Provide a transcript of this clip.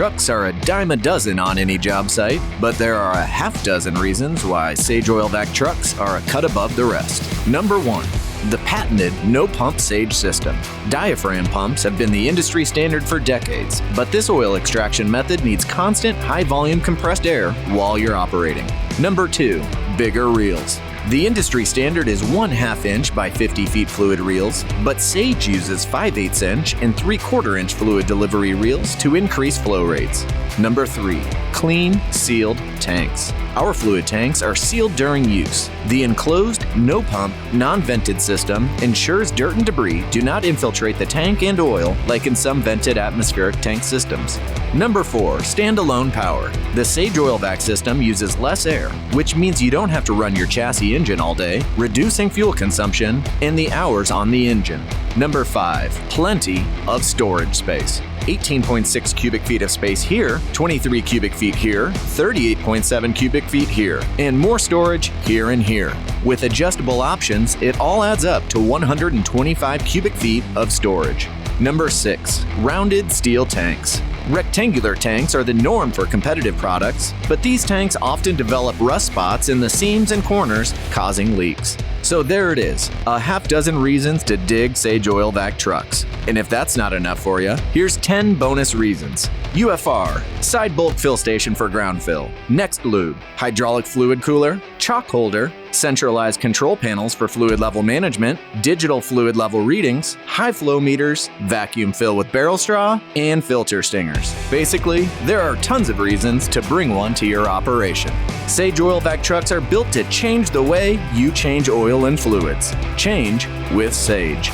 Trucks are a dime a dozen on any job site, but there are a half dozen reasons why Sage Oil Vac Trucks are a cut above the rest. Number 1. The patented no-pump Sage system. Diaphragm pumps have been the industry standard for decades, but this oil extraction method needs constant, high-volume compressed air while you're operating. Number 2. Bigger reels. The industry standard is 1/2 inch by 50 feet fluid reels, but Sage uses 5/8 inch and 3/4 inch fluid delivery reels to increase flow rates. Number 3. Clean, sealed tanks. Our fluid tanks are sealed during use. The enclosed, no-pump, non-vented system ensures dirt and debris do not infiltrate the tank and oil like in some vented atmospheric tank systems. Number 4. Standalone power. The Sage Oil Vac system uses less air, which means you don't have to run your chassis engine all day, reducing fuel consumption and the hours on the engine. Number 5. Plenty of storage space. 18.6 cubic feet of space here, 23 cubic feet here, 38.7 cubic feet here, and more storage here and here. With adjustable options, it all adds up to 125 cubic feet of storage. Number 6. Rounded steel tanks. Rectangular tanks are the norm for competitive products, but these tanks often develop rust spots in the seams and corners, causing leaks. So there it is, a half dozen reasons to dig Sage Oil Vac Trucks. And if that's not enough for you, here's 10 bonus reasons. UFR, side bulk fill station for ground fill, Next Lube, hydraulic fluid cooler, chalk holder, centralized control panels for fluid level management, digital fluid level readings, high flow meters, vacuum fill with barrel straw, and filter stingers. Basically, there are tons of reasons to bring one to your operation. Sage Oil Vac Trucks are built to change the way you change oil and fluids. Change with Sage.